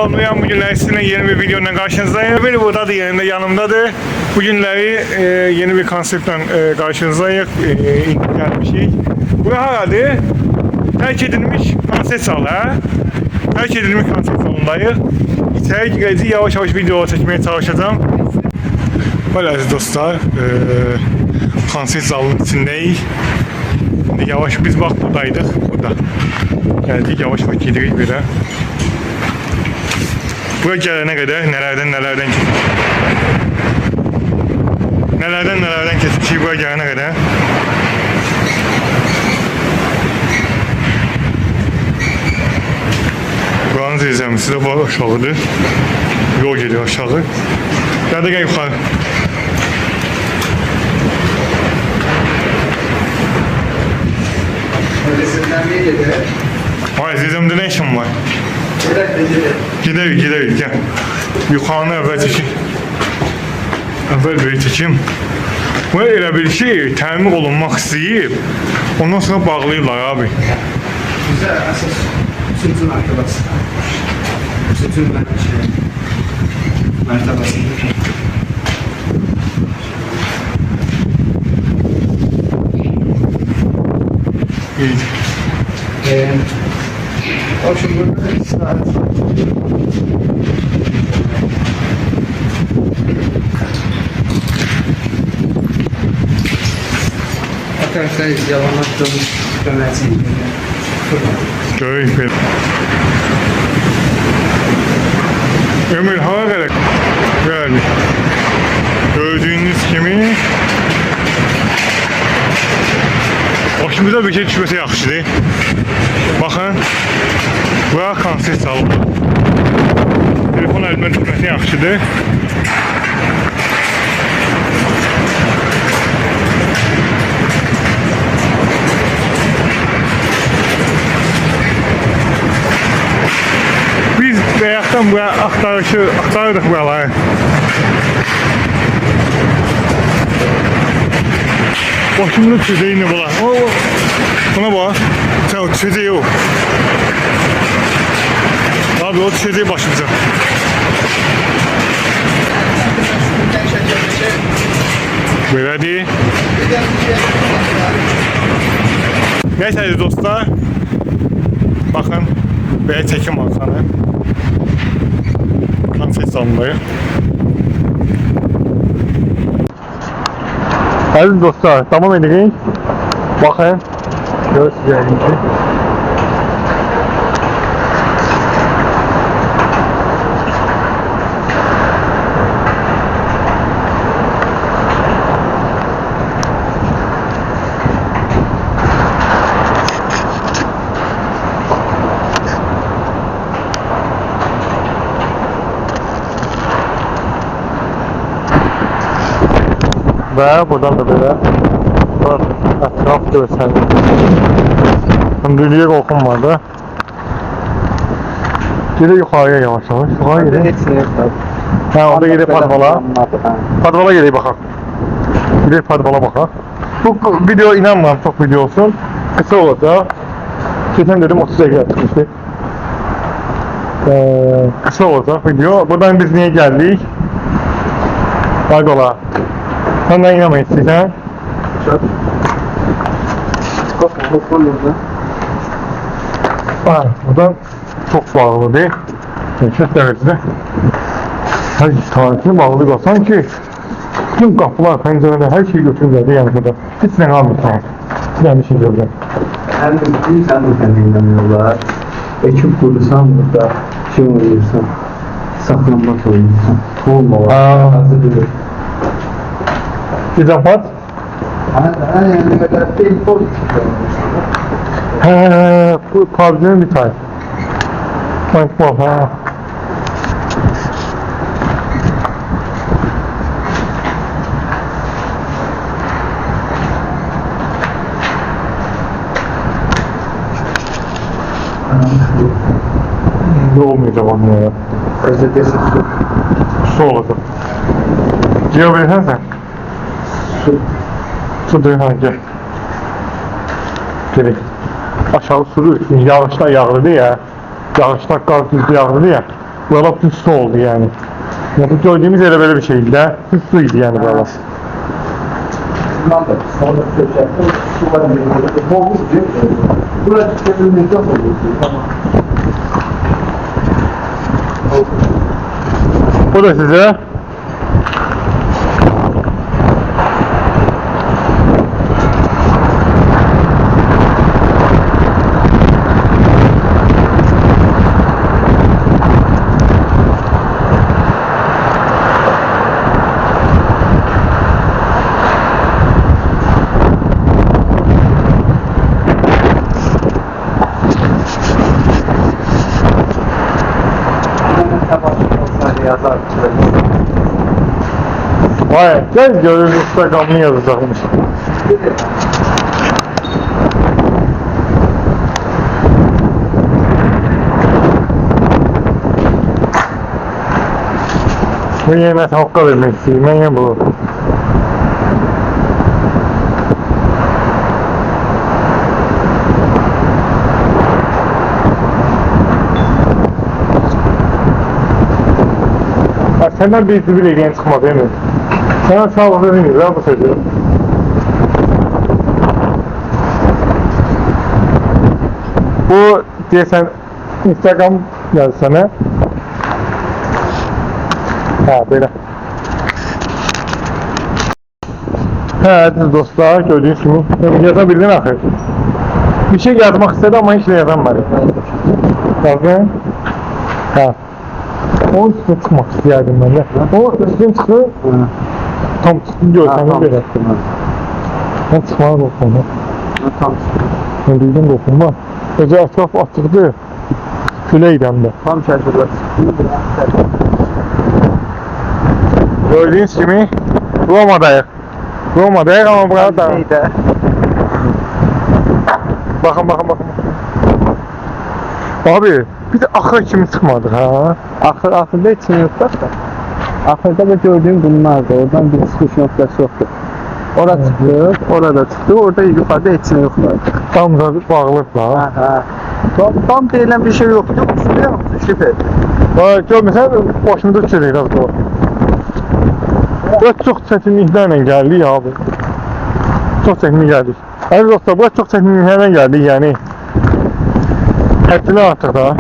Salmayan bugünler sizinle yeni bir videonun karşınızdayım. Beni burada da yanımdadır. Bugünleri yeni bir konseptle karşınızdayım. İntikal bir şey. Bu herhalde terk edilmiş konsept salonu. Terk edilmiş konsept salonundayız. İçeri gireceğiz. Yavaş yavaş video çekmeye çalışacağım. Böyle aziz dostlar. Konsept salonunun içindeyiz. Şimdi yavaş biz bak buradaydık. Burada. Geldik yavaş yavaş gidiyoruz böyle. Buraya gelene kadar nelerden kesmişiz buraya gelene kadar. Buranın zeyzemisi de bu aşağıdır. Yol geliyor aşağı. Ya da gel yukarı. Resimlenmeye gidelim. Vay zeyzemde ne işin var? Gidelim gel. Yukarını evvel çekin. Evvel böyle çekim. Bu elə bir şey təmin olunmaq istəyib. Ondan sonra bağlayırlar abi. Güzel, əsas sütun arkadaşlar. Sütun mertebesinde. İyi. Bak şimdi burada saat. Arkadaşlar yalanlattığımız dönersin. Göreyim ben. Ömür hava gerek. Geldi. Gördüğünüz gibi başımıza bir şey düşmesi yaxşıdır. Bakın. Bura konsept salonu. Telefon elimden düşmesi yaxşıdır. Biz bəyəkdən buraya axtarırdıq buraları. Başımda çözeyi ne bular? Buna bak. Sen çözeyi o. Abi o çözeyi başımıza. Böyle değil. Neyse dostlar. Bakın. Böyle çekim arkanı. Konsept salonları. Aziz dostlar, tamam edelim. Bakın. Göstereyim ki. Ve buradan da böyle etraf gösterdi. Büyüye korkum vardı. Gide yukarıya yavaş yavaş. Yukarı gide. Ha orada gide Padvala. Padvala gide bakalım. Gide Padvala bakalım. Bu video inanmam çok video olsun. Kısa olacak. Geçen dedim 30'a gelmişti. Kısa olacak video. Buradan biz niye geldik? Padvala. Senden inanmayın size. Buradan çok bağlı değil. Çok derecede. Her tanesini bağlı da sanki tüm kapılar, pencereler, her şeyi götürürlerdi yani burada. Hiç ne kalmıyor sana. Yani bir şey göreceğim. Hem de sen de kendine inanıyorlar. Ekip kurursan burada şey oluyorsan, saklanmak oluyorsan, tohum var. Hazır değil. İzafat? Yani kadar değil, pozitif. Bu pavyon bir tane. Bak ha. Ne olmayacak onun ya? Özellikle su. Su olacak. Cevap verirsen sen. Su. Su dön gel. Gerek. Aşağı sürü yağışlar yağdı ya. Yağışlar kar düzü yağdı ya. Valla su oldu yani. Ya bu gördüğümüz yere böyle bir şeydi de. Suydu yani valla. Bundan da sonra söyleyecektim. Su var bir boğuz diyor. Burası çevrilmekte oluyor. Tamam. Bu da size. Yazar. Vay, gel görün Instagram'ını yazacakmış. Bu yine halka vermek istiyorum, ben bu. Senden birisi bile genç çıkmadı değil mi? Sana sağlıklı değil mi? Ben bu sözü. Bu diye sen Instagram yazsana. Ha böyle. Evet dostlar gördüğünüz gibi yazabildin ahir. Bir şey yazmak istedi ama hiç de yazamadı. Yazdın? Ha. O üstüne çıkmak istedim ben de. O üstüne çıktı. Tam çıktı görsen böyle. Ben çıkmağa dokunma. Tam Ben duydum dokunma. Özel etraf açıktı. Küleydi hem de. tam şaşırdı. Gördüğünüz gibi Roma'dayız. Roma'dayız ama burada da. Bakın. Abi bir de ahır kimi çıkmadık ha. Ahırda için yoksa da. Ahırda da gördüğüm bunlardı. Oradan bir çıkış noktası yoktu. Orada çıktık, orada çıktık. Orada yukarıda için yoklardı. Tam da bağlık la. Tam denilen bir şey yoktu. Üstüne yoktu. Şüphe. Görmesen başımıza düşecek az sonra. Burası çok çetinliklerle geldik abi. Çok çetinlik geldik. Aziz dostlar burası çok çetinliklerle geldik yani. Hepsini artık da.